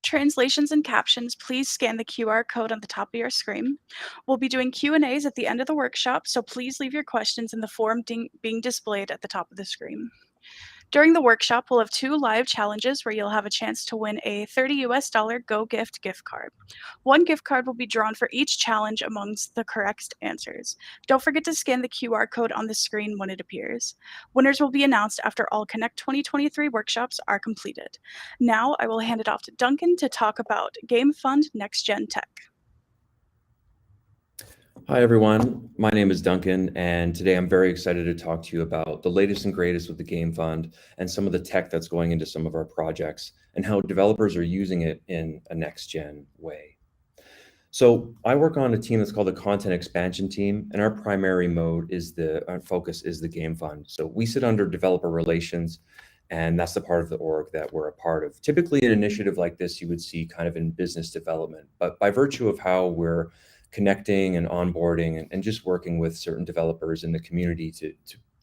translations and captions, please scan the QR code on the top of your screen. We'll be doing Q&As at the end of the workshop, so please leave your questions in the form being displayed at the top of the screen. During the workshop, we'll have 2 live challenges where you'll have a chance to win a $30 Go Gift gift card. 1 gift card will be drawn for each challenge amongst the correct answers. Don't forget to scan the QR code on the screen when it appears. Winners will be announced after all Connect 2023 workshops are completed. Now I will hand it off to Duncan to talk about Game Fund Next Gen Tech. Hi, everyone. My name is Duncan, and today I'm very excited to talk to you about the latest and greatest with the Game Fund and some of the tech that's going into some of our projects and how developers are using it in a next-gen way. So I work on a team that's called the Content Expansion Team, and our primary our focus is the Game Fund. So we sit under developer relations, and that's the part of the org that we're a part of. Typically, an initiative like this you would see kind of in business development, but by virtue of how we're connecting and onboarding and just working with certain developers in the community to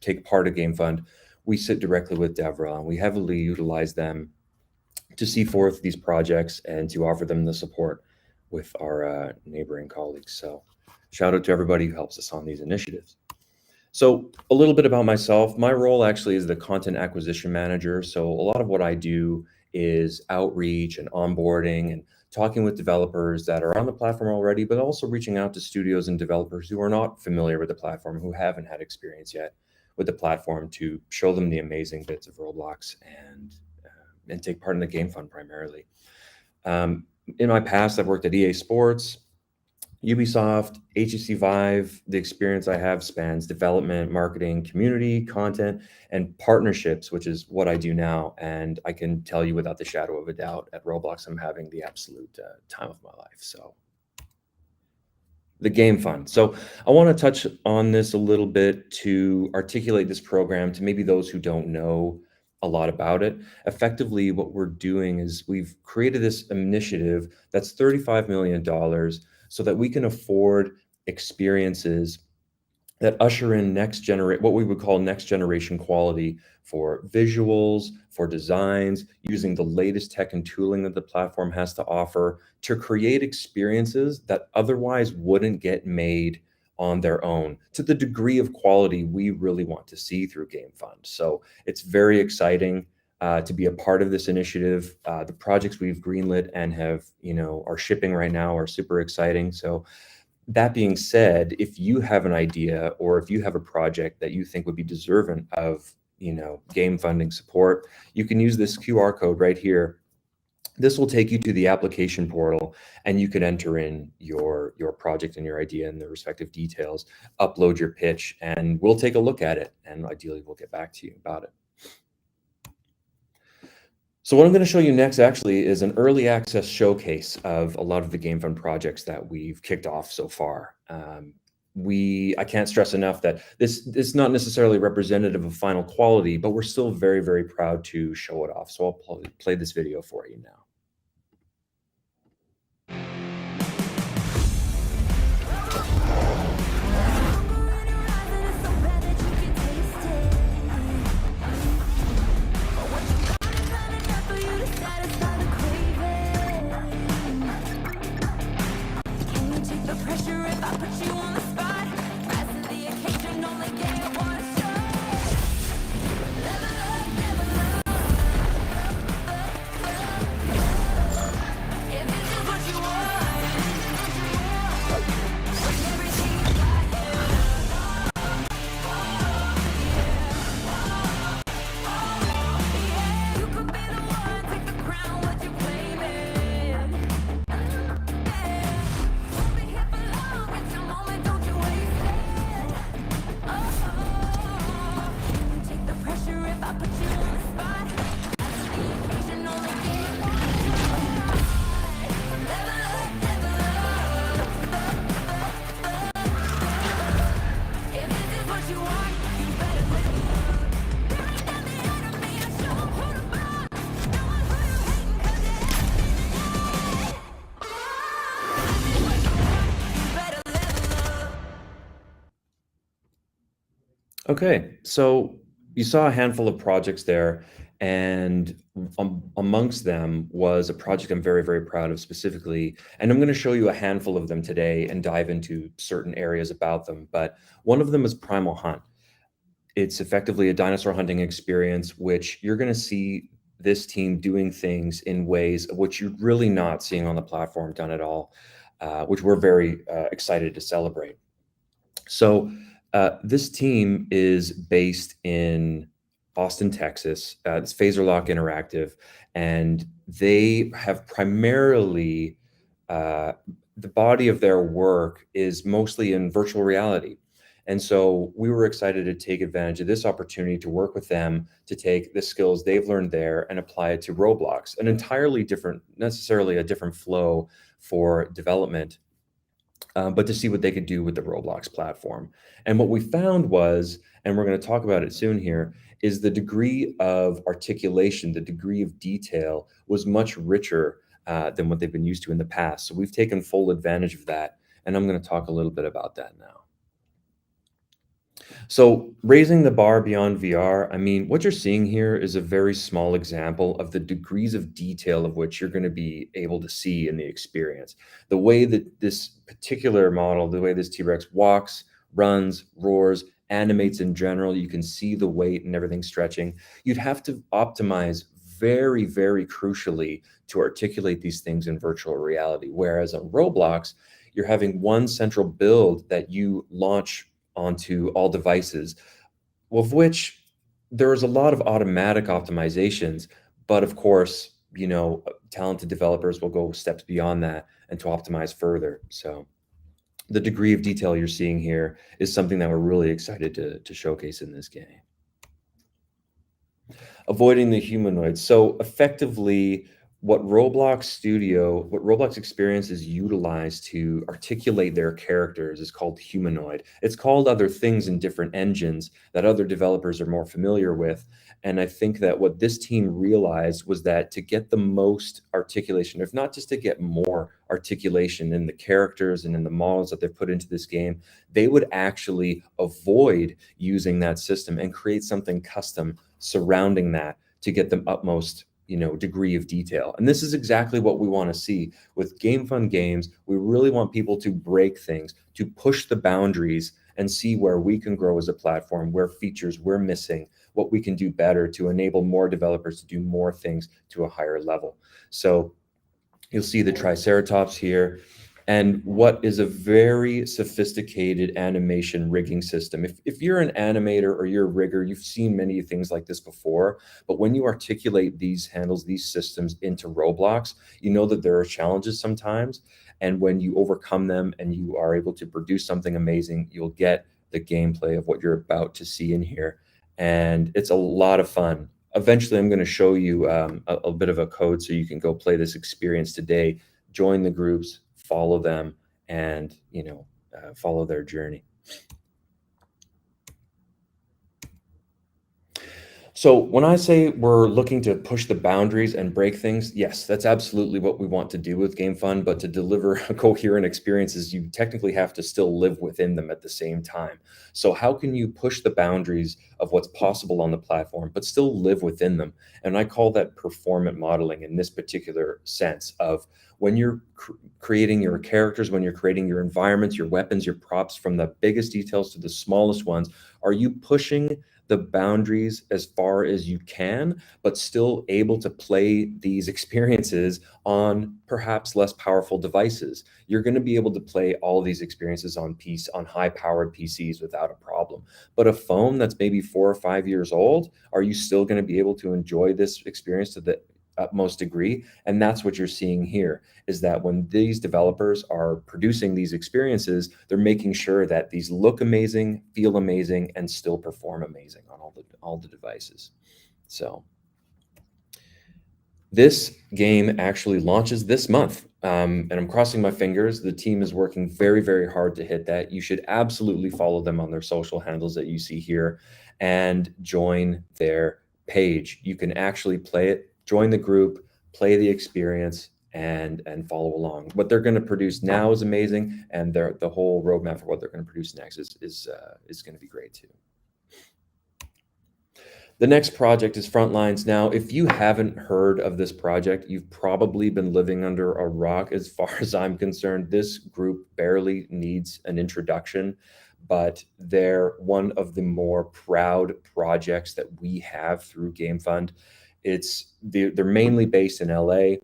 take part of Game Fund, we sit directly with DevRel, and we heavily utilize them to see forth these projects and to offer them the support with our neighboring colleagues. So shout out to everybody who helps us on these initiatives. So a little bit about myself. My role actually is the content acquisition manager. So a lot of what I do is outreach and onboarding and talking with developers that are on the platform already, but also reaching out to studios and developers who are not familiar with the platform, who haven't had experience yet with the platform, to show them the amazing bits of Roblox and take part in the Game Fund primarily. In my past, I've worked at EA Sports, Ubisoft, HTC Vive. The experience I have spans development, marketing, community, content, and partnerships, which is what I do now. And I can tell you without the shadow of a doubt, at Roblox, I'm having the absolute time of my life. So the Game Fund. So I want to touch on this a little bit to articulate this program to maybe those who don't know a lot about it. Effectively, what we're doing is we've created this initiative that's $35 million so that we can afford experiences that usher in what we would call next generation quality for visuals, for designs, using the latest tech and tooling that the platform has to offer to create experiences that otherwise wouldn't get made on their own to the degree of quality we really want to see through Game Fund. So it's very exciting to be a part of this initiative. The projects we've greenlit and are shipping right now are super exciting. So that being said, if you have an idea or if you have a project that you think would be deserving of game funding support, you can use this QR code right here. This will take you to the application portal, and you can enter in your project and your idea and the respective details, upload your pitch, and we'll take a look at it, and ideally we'll get back to you about it. So what I'm going to show you next actually is an early access showcase of a lot of the Game Fund projects that we've kicked off so far. I can't stress enough that this is not necessarily representative of final quality, but we're still very, very proud to show it off. So I'll play this video for you now. Okay, so you saw a handful of projects there, And amongst them was a project I'm very, very proud of specifically. And I'm going to show you a handful of them today and dive into certain areas about them. But one of them is Primal Hunt. It's effectively a dinosaur hunting experience, which you're going to see this team doing things in ways of which you're really not seeing on the platform done at all, which we're very excited to celebrate. So this team is based in Austin, Texas. It's Phaser Lock Interactive, and they have primarily the body of their work is mostly in virtual reality. And so we were excited to take advantage of this opportunity to work with them to take the skills they've learned there and apply it to Roblox, an entirely different, necessarily a different flow for development, but to see what they could do with the Roblox platform. And what we found was, and we're going to talk about it soon here, is the degree of articulation, the degree of detail was much richer than what they've been used to in the past. So we've taken full advantage of that. And I'm going to talk a little bit about that now. So raising the bar beyond VR, I mean, what you're seeing here is a very small example of the degrees of detail of which you're going to be able to see in the experience. The way that this particular model, the way this T-Rex walks, runs, roars, animates in general, you can see the weight and everything stretching. You'd have to optimize very, very crucially to articulate these things in virtual reality. Whereas on Roblox, you're having one central build that you launch onto all devices, of which there is a lot of automatic optimizations, but of course, talented developers will go steps beyond that and to optimize further. So the degree of detail you're seeing here is something that we're really excited to showcase in this game. Avoiding the humanoids. So effectively, what Roblox Experience is utilized to articulate their characters is called humanoid. It's called other things in different engines that other developers are more familiar with. And I think that what this team realized was that to get the most articulation, if not just to get more articulation in the characters and in the models that they've put into this game, they would actually avoid using that system and create something custom surrounding that to get the utmost degree of detail. And this is exactly what we want to see with Game Fun Games. We really want people to break things, to push the boundaries and see where we can grow as a platform, where features we're missing, what we can do better to enable more developers to do more things to a higher level. So you'll see the Triceratops here, and what is a very sophisticated animation rigging system. If you're an animator or you're a rigger, you've seen many things like this before, but when you articulate these handles, these systems into Roblox, you know that there are challenges sometimes, and when you overcome them and you are able to produce something amazing, you'll get the gameplay of what you're about to see in here, and it's a lot of fun. Eventually, I'm going to show you a bit of a code so you can go play this experience today, join the groups, follow them, and follow their journey. So when I say we're looking to push the boundaries and break things, yes, that's absolutely what we want to do with Game Fun. But to deliver coherent experiences, you technically have to still live within them at the same time. So how can you push the boundaries of what's possible on the platform, but still live within them? And I call that performant modeling in this particular sense of when you're creating your characters, when you're creating your environments, your weapons, your props, from the biggest details to the smallest ones, are you pushing the boundaries as far as you can, but still able to play these experiences on perhaps less powerful devices? You're going to be able to play all these experiences on high-powered PCs without a problem. But a phone that's maybe 4 or 5 years old, are you still going to be able to enjoy this experience to the utmost degree? And that's what you're seeing here, is that when these developers are producing these experiences, they're making sure that these look amazing, feel amazing, and still perform amazing on all the devices. So this game actually launches this month, and I'm crossing my fingers. The team is working very, very hard to hit that. You should absolutely follow them on their social handles that you see here and join their page. You can actually play it, join the group, play the experience, and follow along. What they're going to produce now is amazing, and the whole roadmap for what they're going to produce next is going to be great too. The next project is Frontlines. Now, if you haven't heard of this project, you've probably been living under a rock. As far as I'm concerned, this group barely needs an introduction, but they're one of the more proud projects that we have through GameFund. They're mainly based in LA,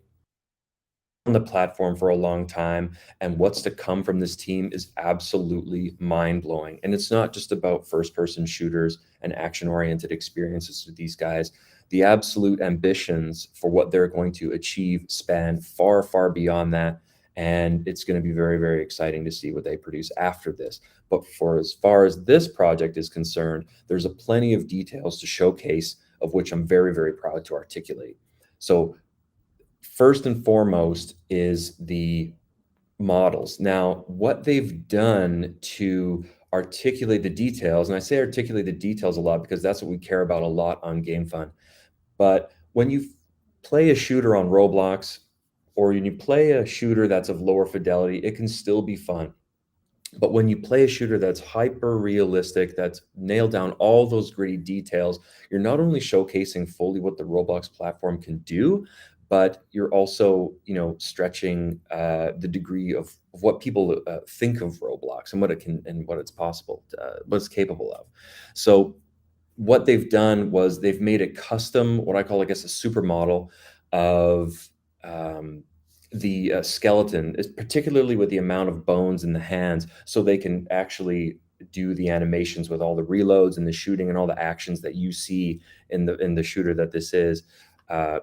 on the platform for a long time, and what's to come from this team is absolutely mind-blowing. And it's not just about first-person shooters and action-oriented experiences with these guys. The absolute ambitions for what they're going to achieve span far, far beyond that, and it's going to be very, very exciting to see what they produce after this. But for as far as this project is concerned, there's a plenty of details to showcase, of which I'm very, very proud to articulate. So first and foremost is the models. Now, what they've done to articulate the details, and I say articulate the details a lot because that's what we care about a lot on GameFund. But when you play a shooter on Roblox, or when you play a shooter that's of lower fidelity, it can still be fun. But when you play a shooter that's hyper realistic, that's nailed down all those gritty details, you're not only showcasing fully what the Roblox platform can do, but you're also, stretching the degree of what people think of Roblox and what it can and what it's possible, what it's capable of. So what they've done was they've made a custom, what I call, I guess, a supermodel of the skeleton, is particularly with the amount of bones in the hands, so they can actually do the animations with all the reloads and the shooting and all the actions that you see in the shooter that this is, uh,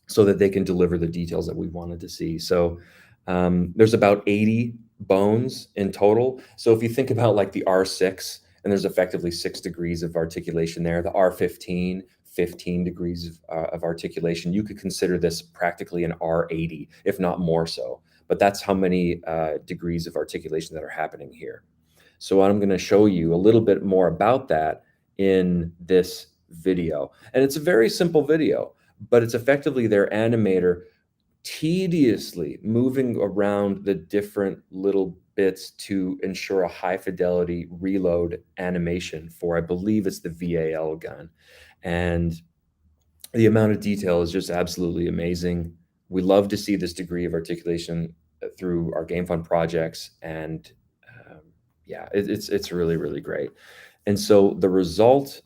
so that they can deliver the details that we wanted to see. So there's about 80 bones in total. So if you think about like the R6, and there's effectively 6 degrees of articulation there, the R15, 15 degrees of articulation, you could consider this practically an R80, if not more so. But that's how many degrees of articulation that are happening here. So I'm going to show you a little bit more about that in this video. And it's a very simple video, but it's effectively their animator tediously moving around the different little bits to ensure a high fidelity reload animation for, I believe it's the VAL gun. And the amount of detail is just absolutely amazing. We love to see this degree of articulation through our GameFund projects. And yeah, it's really, really great. And so the result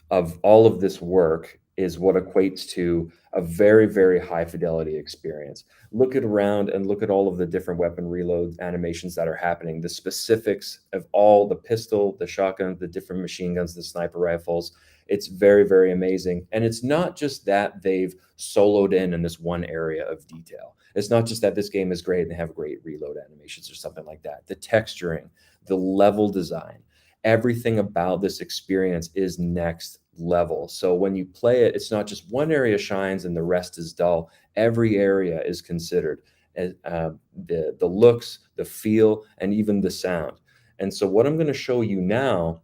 of all of this work is what equates to a very, very high fidelity experience. Look at around and look at all of the different weapon reload animations that are happening, the specifics of all the pistol, the shotgun, the different machine guns, the sniper rifles. It's very, very amazing. And it's not just that they've soloed in this one area of detail. It's not just that this game is great and they have great reload animations or something like that. The texturing, the level design, everything about this experience is next level. So when you play it, it's not just one area shines and the rest is dull. Every area is considered, the looks, the feel, and even the sound. And so what I'm going to show you now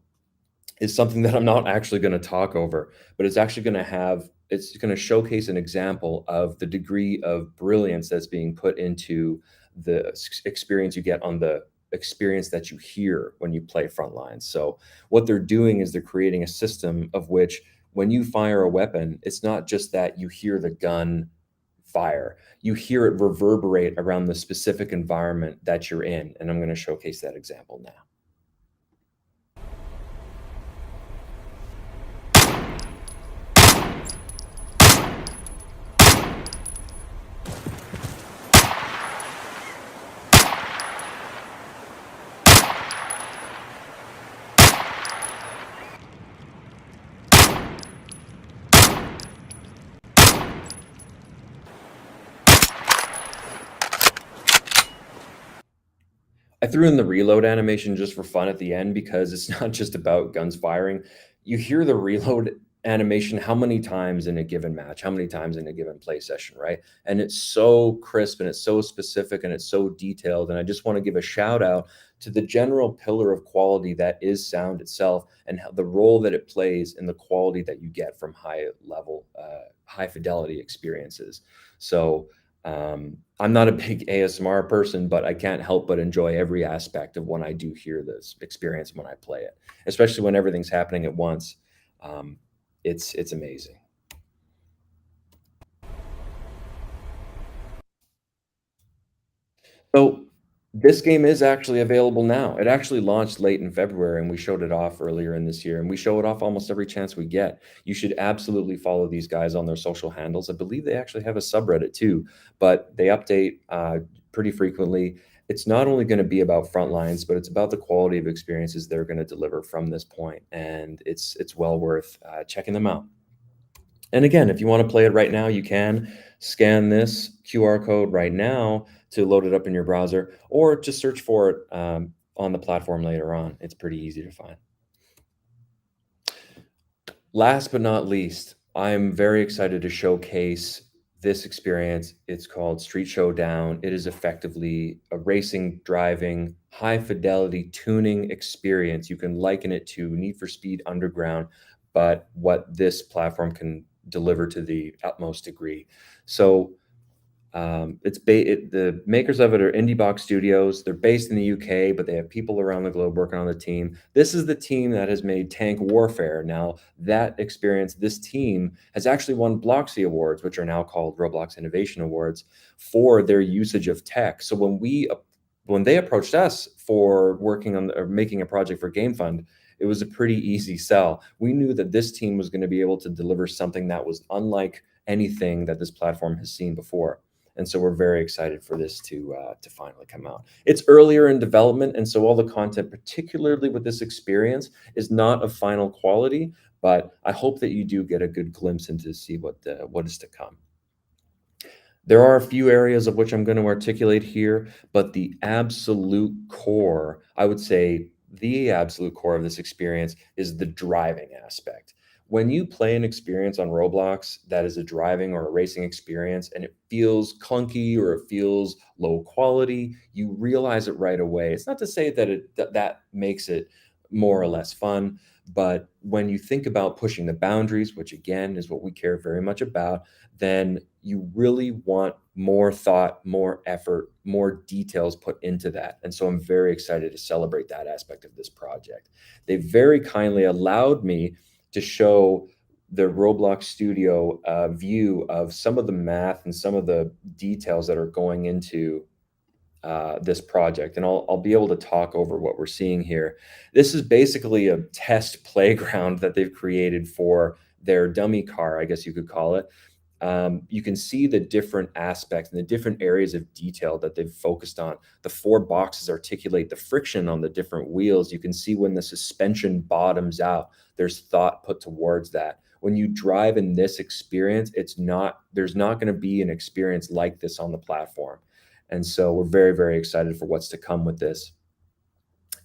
is something that I'm not actually going to talk over, but it's actually going to it's going to showcase an example of the degree of brilliance that's being put into the experience you get on the experience that you hear when you play Frontlines. So what they're doing is they're creating a system of which when you fire a weapon, it's not just that you hear the gun fire, you hear it reverberate around the specific environment that you're in. And I'm going to showcase that example now. I threw in the reload animation just for fun at the end because it's not just about guns firing. You hear the reload animation how many times in a given match, how many times in a given play session, right? And it's so crisp and it's so specific and it's so detailed. And I just want to give a shout out to the general pillar of quality that is sound itself and how the role that it plays in the quality that you get from high level, high fidelity experiences. So I'm not a big ASMR person, but I can't help but enjoy every aspect of when I do hear this experience when I play it, especially when everything's happening at once. It's amazing. So this game is actually available now. It actually launched late in February, and we showed it off earlier in this year, and we show it off almost every chance we get. You should absolutely follow these guys on their social handles. I believe they actually have a subreddit too, but they update pretty frequently. It's not only going to be about Frontlines, but it's about the quality of experiences they're going to deliver from this point, and it's well worth checking them out. And again, if you want to play it right now, you can scan this QR code right now to load it up in your browser, or just search for it on the platform later on. It's pretty easy to find. Last but not least, I'm very excited to showcase this experience. It's called Street Showdown. It is effectively a racing, driving, high fidelity tuning experience. You can liken it to Need for Speed Underground, but what this platform can deliver to the utmost degree. So the makers of it are Indie Box Studios. They're based in the UK, but they have people around the globe working on the team. This is the team that has made Tank Warfare. Now, that experience, this team has actually won Bloxy Awards, which are now called Roblox Innovation Awards, for their usage of tech. So when they approached us for working on or making a project for Game Fund, it was a pretty easy sell. We knew that this team was going to be able to deliver something that was unlike anything that this platform has seen before. And so we're very excited for this to finally come out. It's earlier in development, and so all the content, particularly with this experience, is not of final quality. But I hope that you do get a good glimpse into see what is to come. There are a few areas of which I'm going to articulate here, but the absolute core, I would say the absolute core of this experience is the driving aspect. When you play an experience on Roblox that is a driving or a racing experience and it feels clunky or it feels low quality, you realize it right away. It's not to say that that makes it more or less fun, but when you think about pushing the boundaries, which again is what we care very much about, then you really want more thought, more effort, more details put into that. And so I'm very excited to celebrate that aspect of this project. They very kindly allowed me to show the Roblox Studio view of some of the math and some of the details that are going into this project, and I'll be able to talk over what we're seeing here. This is basically a test playground that they've created for their dummy car, I guess you could call it. You can see the different aspects and the different areas of detail that they've focused on. The four boxes articulate the friction on the different wheels. You can see when the suspension bottoms out, there's thought put towards that. When you drive in this experience, there's not going to be an experience like this on the platform. And so we're very, very excited for what's to come with this.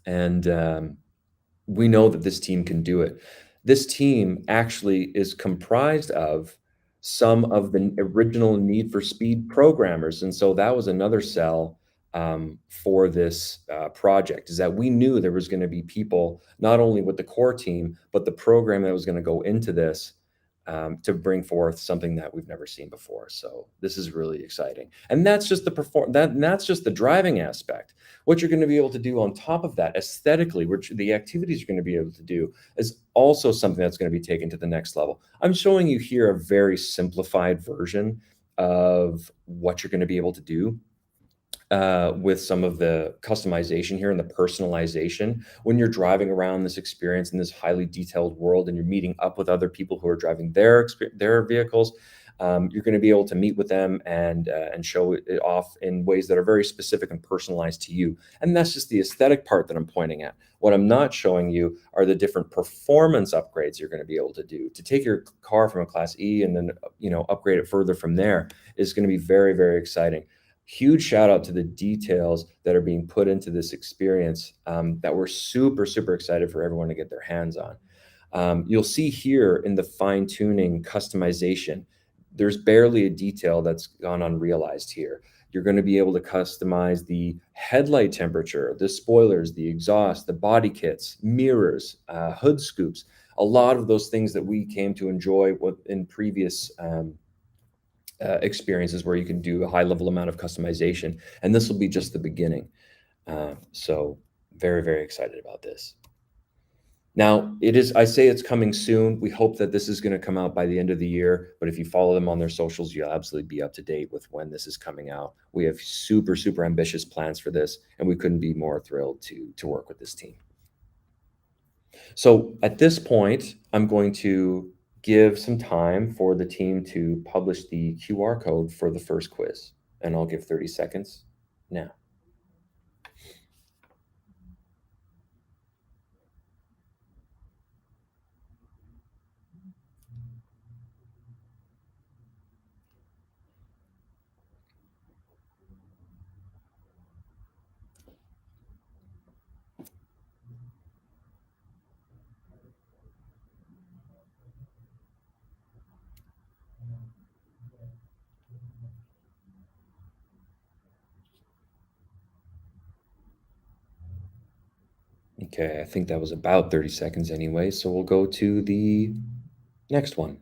And we know that this team can do it. This team actually is comprised of some of the original Need for Speed programmers. And so that was another sell for this project, is that we knew there was going to be people not only with the core team, but the program that was going to go into this to bring forth something that we've never seen before. So this is really exciting. And that's just that's just the driving aspect. What you're going to be able to do on top of that aesthetically, which the activities you're going to be able to do, is also something that's going to be taken to the next level. I'm showing you here a very simplified version of what you're going to be able to do with some of the customization here and the personalization. When you're driving around this experience in this highly detailed world and you're meeting up with other people who are driving their vehicles, you're going to be able to meet with them and show it off in ways that are very specific and personalized to you. And that's just the aesthetic part that I'm pointing at. What I'm not showing you are the different performance upgrades you're going to be able to do. To take your car from a Class E and then upgrade it further from there is going to be very, very exciting. Huge shout out to the details that are being put into this experience that we're super, super excited for everyone to get their hands on. You'll see here in the fine tuning customization, there's barely a detail that's gone unrealized here. You're going to be able to customize the headlight temperature, the spoilers, the exhaust, the body kits, mirrors, hood scoops, a lot of those things that we came to enjoy in previous experiences where you can do a high level amount of customization. And this will be just the beginning. So very, very excited about this. Now, I say it's coming soon. We hope that this is going to come out by the end of the year, but if you follow them on their socials, you'll absolutely be up to date with when this is coming out. We have super, super ambitious plans for this, and we couldn't be more thrilled to work with this team. So at this point, I'm going to give some time for the team to publish the QR code for the first quiz, and I'll give 30 seconds now. Okay, I think that was about 30 seconds anyway, so we'll go to the next one.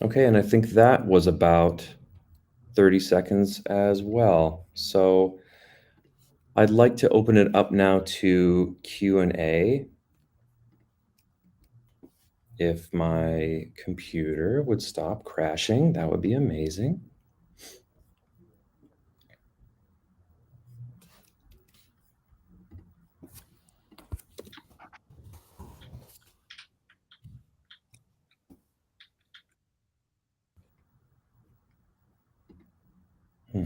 Okay, and I think that was about 30 seconds as well. So I'd like to open it up now to Q&A. If my computer would stop crashing, that would be amazing. Hmm.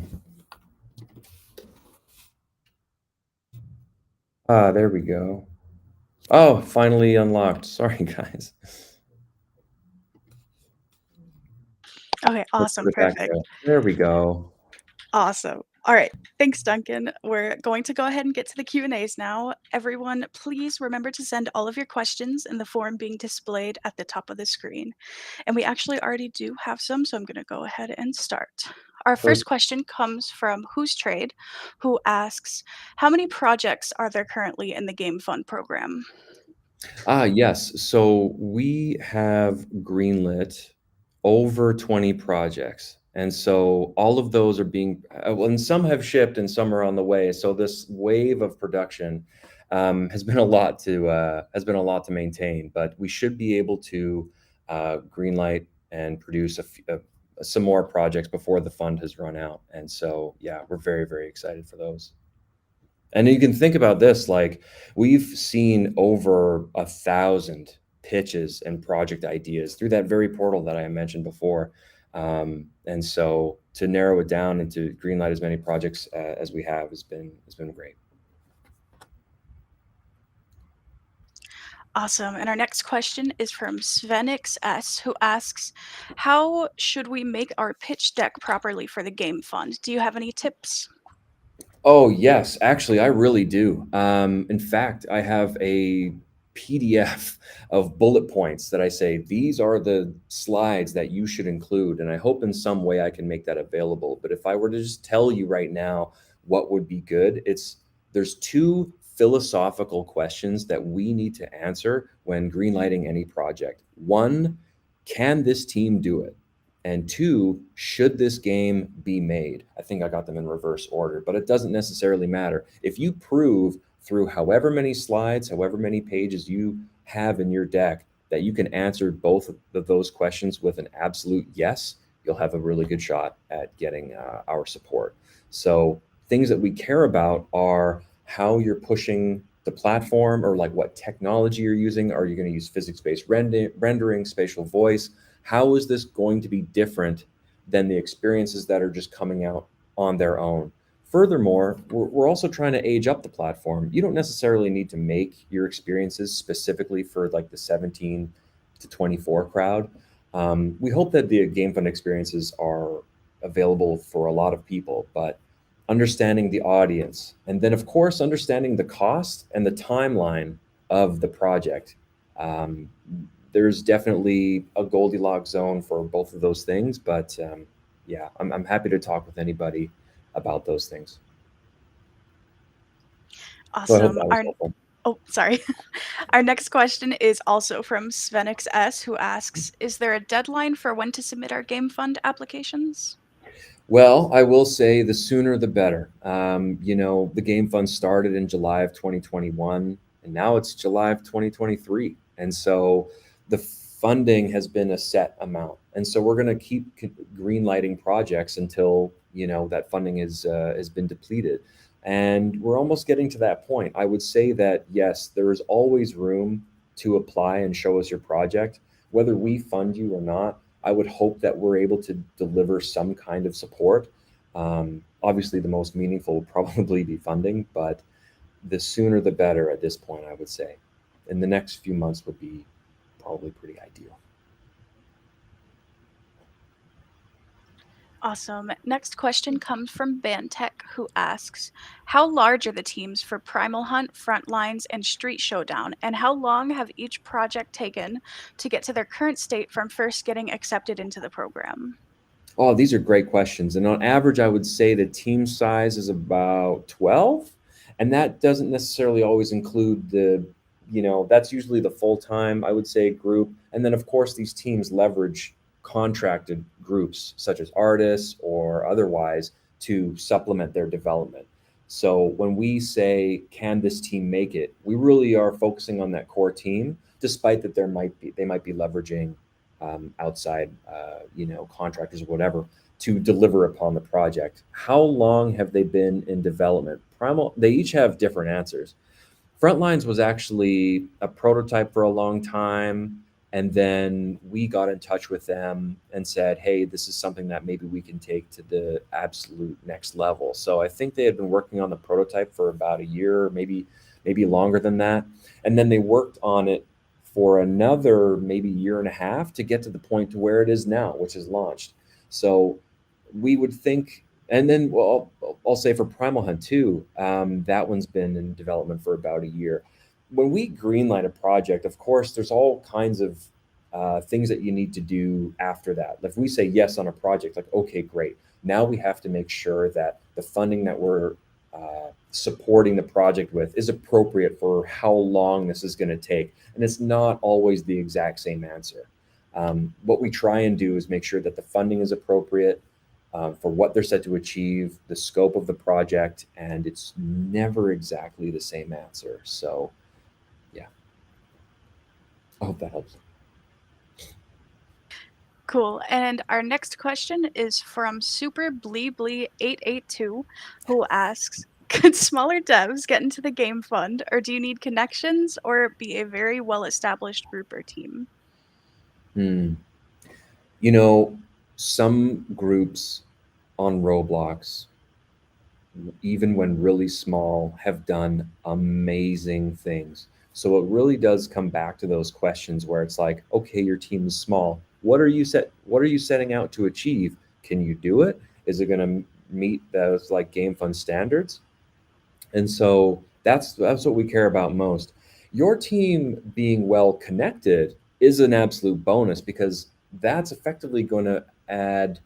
Ah, there we go. Oh, finally unlocked. Sorry, guys. Okay, Let's awesome, put it back perfect. there. There we go. Awesome. All right. Thanks, Duncan. We're going to go ahead and get to the Q&As now. Everyone, please remember to send all of your questions in the form being displayed at the top of the screen. And we actually already do have some, so I'm going to go ahead and start. Our first question comes from Who's Trade, who asks, how many projects are there currently in the Game Fund program? Yes. So we have greenlit over 20 projects. And so all of those are being, well, and some have shipped and some are on the way. So this wave of production has been a lot to maintain. But we should be able to greenlight and produce some more projects before the fund has run out. And so yeah, we're very, very excited for those. And you can think about this, like we've seen over 1,000 pitches and project ideas through that very portal that I mentioned before. And so to narrow it down and to greenlight as many projects as we have has been great. Awesome. And our next question is from Svenix S, who asks, how should we make our pitch deck properly for the Game Fund? Do you have any tips? Oh, yes, actually, I really do. In fact, I have a PDF of bullet points that I say, these are the slides that you should include. And I hope in some way I can make that available. But if I were to just tell you right now what would be good, there's two philosophical questions that we need to answer when greenlighting any project. One, can this team do it? And two, should this game be made? I think I got them in reverse order, but it doesn't necessarily matter. If you prove through however many slides, however many pages you have in your deck that you can answer both of those questions with an absolute yes, you'll have a really good shot at getting our support. So things that we care about are how you're pushing the platform, or like what technology you're using. Are you going to use physics-based rendering, spatial voice? How is this going to be different than the experiences that are just coming out on their own? Furthermore, we're also trying to age up the platform. You don't necessarily need to make your experiences specifically for like the 17 to 24 crowd. We hope that the Game Fund experiences are available for a lot of people, but understanding the audience, and then, of course, understanding the cost and the timeline of the project. Um, there's definitely a Goldilocks zone for both of those things, but yeah, I'm happy to talk with anybody about those things. So I hope Awesome. that was helpful. Oh, sorry. Our next question is also from Svenix S, who asks, is there a deadline for when to submit our game fund applications? Well, I will say the sooner the better. The Game Fund started in July of 2021, and now it's July of 2023. And so the funding has been a set amount. And so we're going to keep green lighting projects until, that funding has been depleted. And we're almost getting to that point. I would say that, yes, there is always room to apply and show us your project, whether we fund you or not. I would hope that we're able to deliver some kind of support. Obviously, the most meaningful would probably be funding, but the sooner the better at this point, I would say. In the next few months would be probably pretty ideal. Awesome. Next question comes from Bantech, who asks, how large are the teams for Primal Hunt, Frontlines, and Street Showdown, and how long have each project taken to get to their current state from first getting accepted into the program? Oh, these are great questions. And on average, I would say the team size is about 12. And that doesn't necessarily always include that's usually the full time, I would say, group. And then, of course, these teams leverage contracted groups, such as artists or otherwise, to supplement their development. So when we say, can this team make it? We really are focusing on that core team, despite that they might be leveraging outside, contractors or whatever to deliver upon the project. How long have they been in development? Primal, they each have different answers. Frontlines was actually a prototype for a long time. And then we got in touch with them and said, hey, this is something that maybe we can take to the absolute next level. So I think they had been working on the prototype for about a year, maybe longer than that. And then they worked on it for another maybe year and a half to get to the point to where it is now, which is launched. So we would think, and then I'll say for Primal Hunt 2, that one's been in development for about a year. When we greenlight a project, of course, there's all kinds of things that you need to do after that. Like if we say yes on a project, like, okay, great. Now we have to make sure that the funding that we're supporting the project with is appropriate for how long this is going to take. And it's not always the exact same answer. What we try and do is make sure that the funding is appropriate for what they're set to achieve, the scope of the project, and it's never exactly the same answer. So, yeah, I hope that helps. Cool. And our next question is from Super Blee Blee 882, who asks, could smaller devs get into the game fund, or do you need connections or be a very well established group or team? Hmm. You know, some groups on Roblox, even when really small, have done amazing things. So it really does come back to those questions where it's like, okay, your team is small. What are you setting out to achieve? Can you do it? Is it going to meet those like game fund standards? And so that's what we care about most. Your team being well connected is an absolute bonus because that's effectively going to add,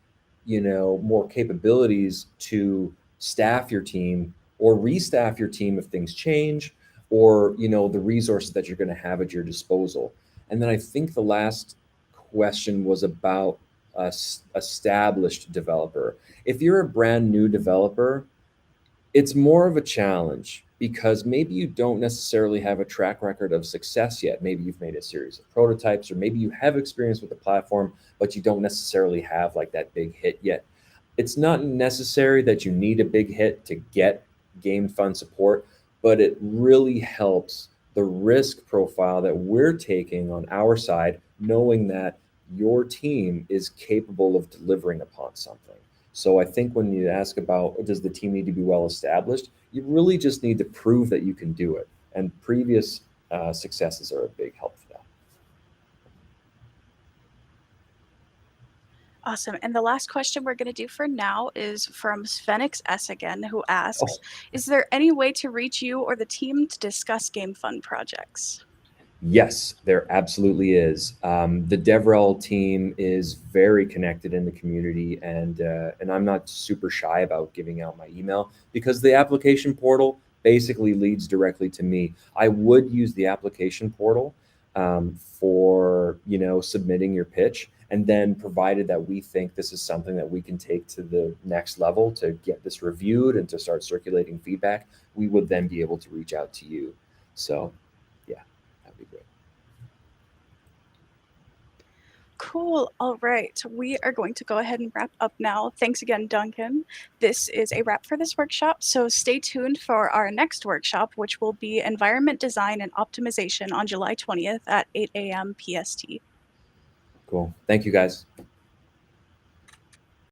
more capabilities to staff your team or restaff your team if things change, or the resources that you're going to have at your disposal. And then I think the last question was about a established developer. If you're a brand new developer, it's more of a challenge because maybe you don't necessarily have a track record of success yet. Maybe you've made a series of prototypes, or maybe you have experience with the platform, but you don't necessarily have like that big hit yet. It's not necessary that you need a big hit to get game fund support, but it really helps the risk profile that we're taking on our side, knowing that your team is capable of delivering upon something. So I think when you ask about does the team need to be well established, you really just need to prove that you can do it. And previous successes are a big help for that. Awesome. And the last question we're going to do for now is from Sphenix S again, who asks, Oh, is there any way to reach you or the team to discuss game fund projects? yes, there absolutely is. The DevRel team is very connected in the community, and I'm not super shy about giving out my email because the application portal basically leads directly to me. I would use the application portal for submitting your pitch, and then provided that we think this is something that we can take to the next level to get this reviewed and to start circulating feedback, we would then be able to reach out to you. So, yeah. That'd be great. Cool. All right. We are going to go ahead and wrap up now. Thanks again, Duncan. This is a wrap for this workshop. So stay tuned for our next workshop, which will be Environment Design and Optimization on July 20th at 8 a.m. PST. Cool. Thank you, guys.